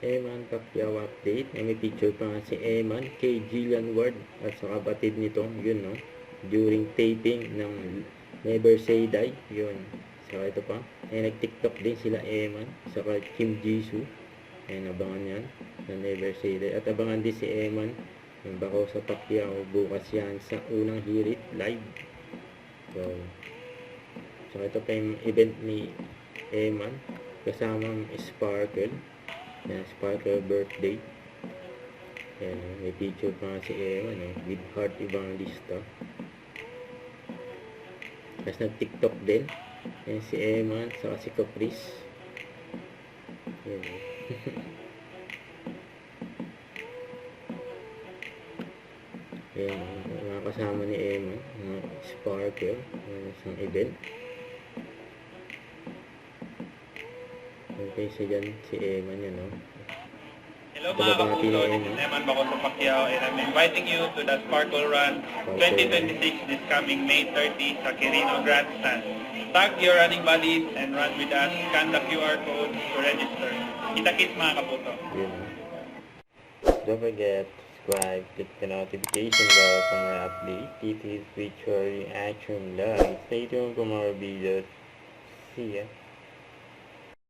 Eman Pacquiao update. May picture pa nga si Eman kay Jillian Ward at sa kapatid nito, yun no, during taping ng Never Say Die, yun. So ito pa, nag-TikTok din sila Eman saka Kim Jisoo. Ayan, abangan yan na Never Say Die. At abangan din si Eman yung bako sa Pacquiao bukas yan sa unang hirit live. So ito pa yung event ni Eman kasamang Sparkle. Yan, Sparkle birthday. Yan, may picture pa nga si Eman with Heart Evangelista. Tapos nag-TikTok din. Yan si Eman saka si Caprice. Yan. Yan, mga kasama ni Eman, mga Sparkle, isang event. Okay, so dyan si Eman yan, no? Hello mga kapuso, this is Eman Bacoso Pacquiao and I'm inviting you to the Sparkle Run 2026 this coming May 30 sa Quirino Grandstand. Tag your running buddies and run with us. Scan the QR code to register. Kita-kits mga kapuso. Don't forget to subscribe, click the notification bell for more updates. It is feature reaction live. Stay tuned for more videos. See ya.